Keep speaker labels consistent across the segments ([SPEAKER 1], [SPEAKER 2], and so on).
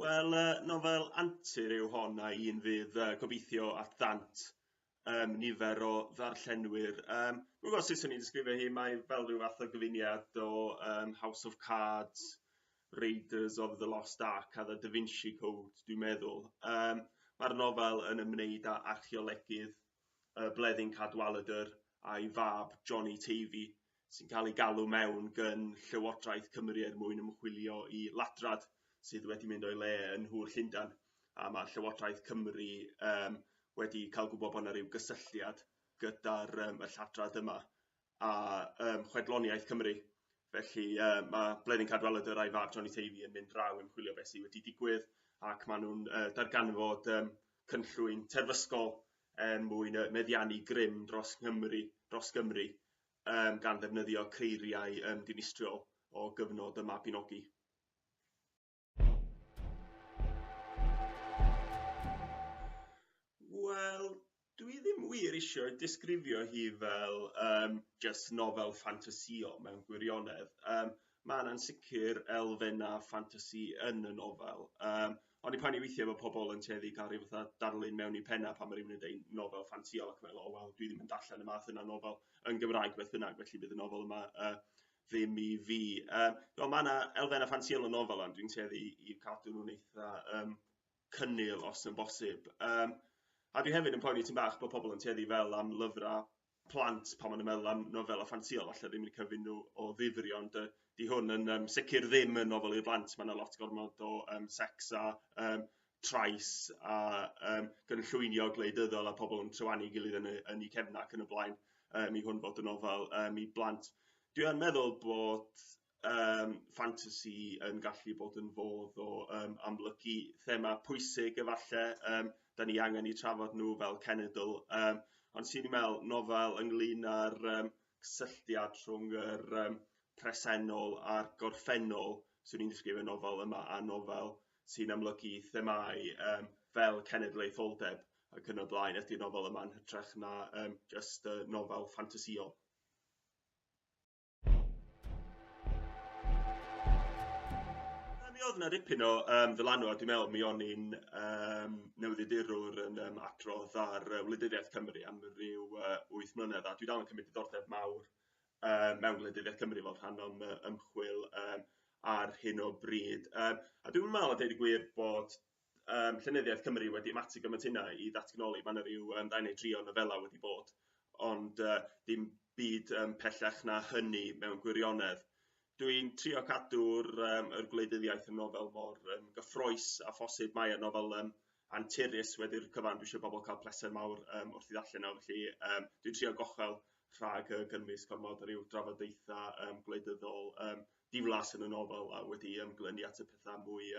[SPEAKER 1] Nofel antur yw hon a un fydd gobeithio at ddant nifer o ddarllenwyr. Dwi'n gwybod sut o'n i'n disgrifio hi, mae fel rhyw fath o gyfuniad o House of Cards, Raiders of the Lost Ark a The Da Vinci Code, dwi'n meddwl. Mae'r nofel yn ymwneud â archeolegydd Bleddyn Cadwaladr a'i fab Johnny Tavy, sy'n cael ei galw mewn gan Llywodraeth Cymru mwyn ymchwilio i ladrad sydd wedi mynd o'i le yn Nhŵr Llundain. A mae Llywodraeth Cymru wedi cael gwybod bod yna ryw gysylltiad gyda'r y lladrad yma a chwedloniaeth Cymru. Felly mae Bleddyn Cadwaladr a'i fab Johnny Tavy yn mynd draw ymchwilio beth sydd wedi digwydd ac maen nhw'n darganfod cynllwyn terfysgol mwyn meddiannu grym dros Gymru gan ddefnyddio creiriau dinistriol o gyfnod y Mabinogi. Wel, dwi ddim wir eisiau disgrifio hi fel just nofel ffantasïol mewn gwirionedd. Mae yna'n sicr elfennau ffantasi yn y nofel. Ond i pan i weithio efo pobl yn tueddu cael rhyw fath darlun mewn i penna pan mae rhywun yn dweud nofel ffantasïol ac yn meddwl, wel, dwi ddim yn darllen y math yna nofel yn Gymraeg beth bynnag, felly bydd y nofel yma ddim i fi. Mae yna elfennau ffantasïol y nofel ond dwi'n tueddu i cadw nhw'n eitha cynnil os yn bosib. A dwi hefyd yn poeni ti'n bach bod pobl yn tueddu fel am lyfrau plant pan maen nhw'n meddwl am nofel a ffantasïol, falle ddim yn cyfyn nhw o ddifri, ond di hwn yn sicr ddim yn nofel i'r blant. Mae yna lot gormod o secs a trais a gynllwynio gwleidyddol a pobl yn trywanu gilydd yn eu cefnac yn y blaen i hwn fod y nofel i blant. Dwi yn meddwl bod ffantasi yn gallu bod yn fodd o amlygu thema pwysig efallai. Da ni angen i trafod nhw fel cenedl. Ond sy'n ni'n meddwl nofel ynglyn â'r cysylltiad rhwng yr presennol a'r gorffennol, sy'n ni'n disgrifio nofel yma a nofel sy'n amlygu themau fel cenedlaetholdeb ac yn y blaen ydy'r nofel yma'n hytrach na just nofel ffantasïol. Mi oedd yna dipyn o ddylanwad, dwi'n meddwl mi o'n i'n newyddiadurwr yn adrodd ar Wleidyddiaeth Cymru am ryw 8 mlynedd a dwi dal yn cymryd diddordeb mawr mewn Wleidyddiaeth Cymru fel rhan o'n ymchwil ar hyn o bryd. A dwi'n meddwl a deud y gwir bod Llenyddiaeth Cymru wedi ymategu gymaint hynna i ddatganoli. Mae yna ryw 2 neu 3 o nofela wedi bod, ond dim byd pellach na hynny mewn gwirionedd. Dwi'n trio cadw'r gwleidyddiaeth yn nofel mor gyffrous a phosib. Mae yn nofel anturus wedi'r cyfan. Dwi eisiau bobl cael pleser mawr wrth i ddarllen o. Felly dwi'n trio gochel rhag gynnwys gormod o ryw drafodaethau gwleidyddol diflas yn y nofel a wedi glynu at y pethau mwy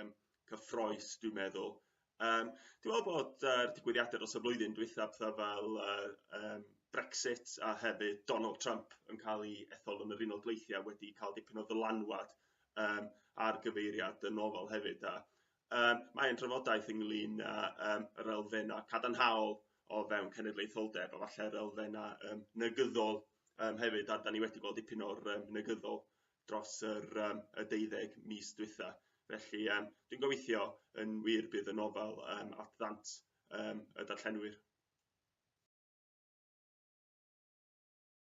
[SPEAKER 1] cyffrous, dwi'n meddwl. Dwi'n meddwl bod digwyddiadau dros y blwyddyn dwytha pethau fel Brexit a hefyd Donald Trump yn cael ei ethol yn yr Unol Daleithiau wedi cael dipyn o ddylanwad ar gyfeiriad y nofel hefyd. Mae'n drafodaeth ynglyn yr elfennau cadarnhaol o fewn cenedlaetholdeb a falle'r elfennau negyddol hefyd. A da ni wedi gweld dipyn o'r negyddol dros yr 12 mis dwytha. Felly dwi'n gobeithio yn wir bydd y nofel at ddant y darllenwyr.